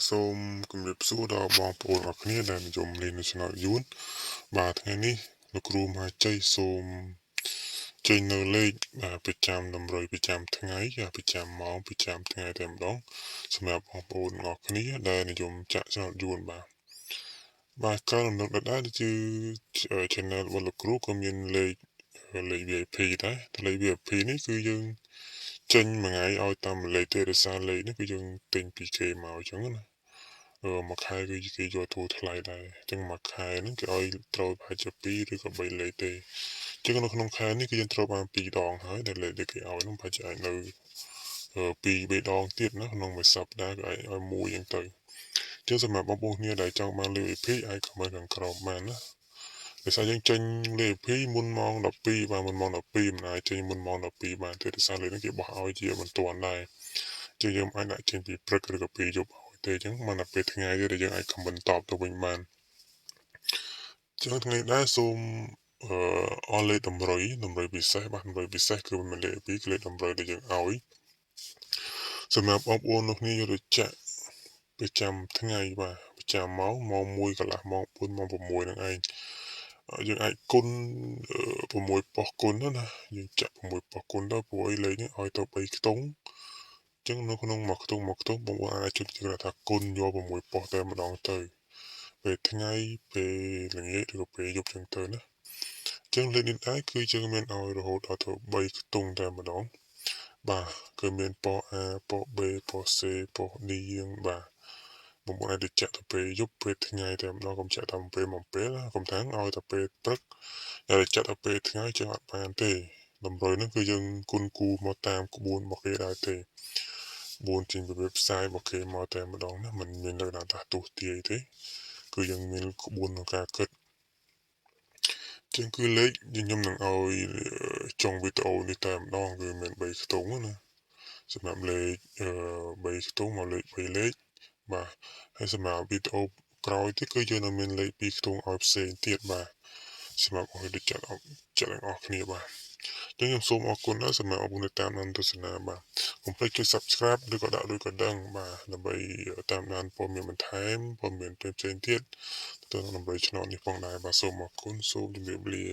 សូមគម្រាបសួរដល់បងប្អូនអរគ្នាដែលនិយមលេងនៅ Channel យួនថ្ងៃនេះលោកគ្រូមហាជ័យសូមចេញនៅលេខប្រចាំតម្រុយប្រចាំថ្ងៃប្រចាំម៉ោងប្រចាំថ្ងៃតែម្ដងសម្រាប់បងប្អូនអរគ្នាដែលនិយមចាក់ Channel យួនការរំលឹកដដែលគឺ Channel របស់លោកគ្រូក៏មានលេខVIP ដែរលេខ VIP នេះគឺយើងចេញមួយថ្ងៃឲ្យតាមលេខទេរសារលេខនេះគឺយើងទិញពីគេមកអញ្ចឹងណាមួយខែគឺគេយកទូថ្លៃដែរអញ្ចឹងមួយខែហ្នឹងគេឲ្យត្រូវប្រហែលជា2ឬក៏3លេខទេអញ្ចឹងនៅក្នុងខែនេះគឺយើងត្រូវបាន2ដងហើយដែលលេខដែលគេឲ្យហ្នឹងប្រហែលជាអាចនៅ2 3ដងទៀតណាក្នុងមួយសប្តាហ៍គឺអាចឲ្យមួយអញ្ចឹងទៅអញ្ចឹងសម្រាប់បងប្អូនគ្នាដែលចង់បានលេខ VIP អាចខមមិនខាងក្រោមបានណាដោយសារយើងចេញលេខ VIP មុនម៉ោង12មុនម៉ោង12មិនអាចចេញមុនម៉ោង12បានទេដោយសារលេខហ្នឹងគេបោះឲ្យជាមិនទាន់ដែរជាយើងអាចដាក់ចេញពីព្រឹកឬក៏ពីយប់ទេអញ្ចឹងមកដល់ពេលថ្ងៃទៀតដែលយើងអាចខមមិនតបទៅវិញបានអញ្ចឹងថ្ងៃដែរសូមអស់លេខតម្រុយពិសេសតម្រុយពិសេសគឺមិនលេខ2គឺលេខតម្រុយដែលយើងឲ្យសម្រាប់បងប្អូនលោកនេះយកទៅចាក់ប្រចាំថ្ងៃប្រចាំម៉ោង1កន្លះម៉ោង4ម៉ោង6ហ្នឹងឯងយើងអាចគុណ6ប៉ុសគុណណាយើងចាក់6ប៉ុសគុណទៅព្រោះអីលេខនេះឲ្យទៅ3ខ្ទង់អញ្ចឹងនៅក្នុងមួយខ្ទង់បងប្អូនអាចជួយថាគុណយក6ប៉ុសតែម្ដងទៅពេលថ្ងៃពេលល្ងាចឬក៏ពេលយប់ចឹងទៅណាអញ្ចឹងលេខនេះដែរគឺយើងមានឲ្យរហូតដល់ទៅ3ខ្ទង់តែម្ដងគឺមានប៉ុស A ប៉ុស B ប៉ុស C ប៉ុស D យើងបងប្អូនអាចទៅចាក់ទៅពេលយប់ពេលថ្ងៃតែម្ដងកុំចាក់តាមពេលមកពេលកុំថាឲ្យទៅពេលព្រឹកតែចាក់ទៅពេលថ្ងៃចឹងអត់បានទេតម្រុយហ្នឹងគឺយើងគុណគូមកតាមក្បួនរបស់គេដែរទេក្បួនជាងវិបផ្សាយរបស់គេមកតែម្ដងណាមិនមានលើណាទស្សទាយទេគឺយើងមានក្បួនក្នុងការគិតចឹងគឺលេខខ្ញុំនឹងឲ្យចុងវីដេអូនេះតែម្ដងគឺមាន3ខ្ទង់ណាសម្រាប់លេខ3ខ្ទង់មកលេខ3លេខហើយសម្រាប់វីដេអូក្រោយទៀតគឺយើងនឹងមានលេខ2ខ្ទង់ឲ្យផ្សេងទៀតសម្រាប់ឲ្យចាក់ទាំងអស់គ្នាចឹងខ្ញុំសូមអរគុណណាស់សម្រាប់អរគុណតាមដានទស្សនាកុំភ្លេចចុច Subscribe ឬក៏ដាក់ដូចកណ្ដឹងដើម្បីតាមដានព័ត៌មានបន្ថែមព័ត៌មានផ្សេងទៀតទៅនឹងដើម្បីឆ្នោតនេះផងដែរសូមអរគុណសូមជម្រាបលា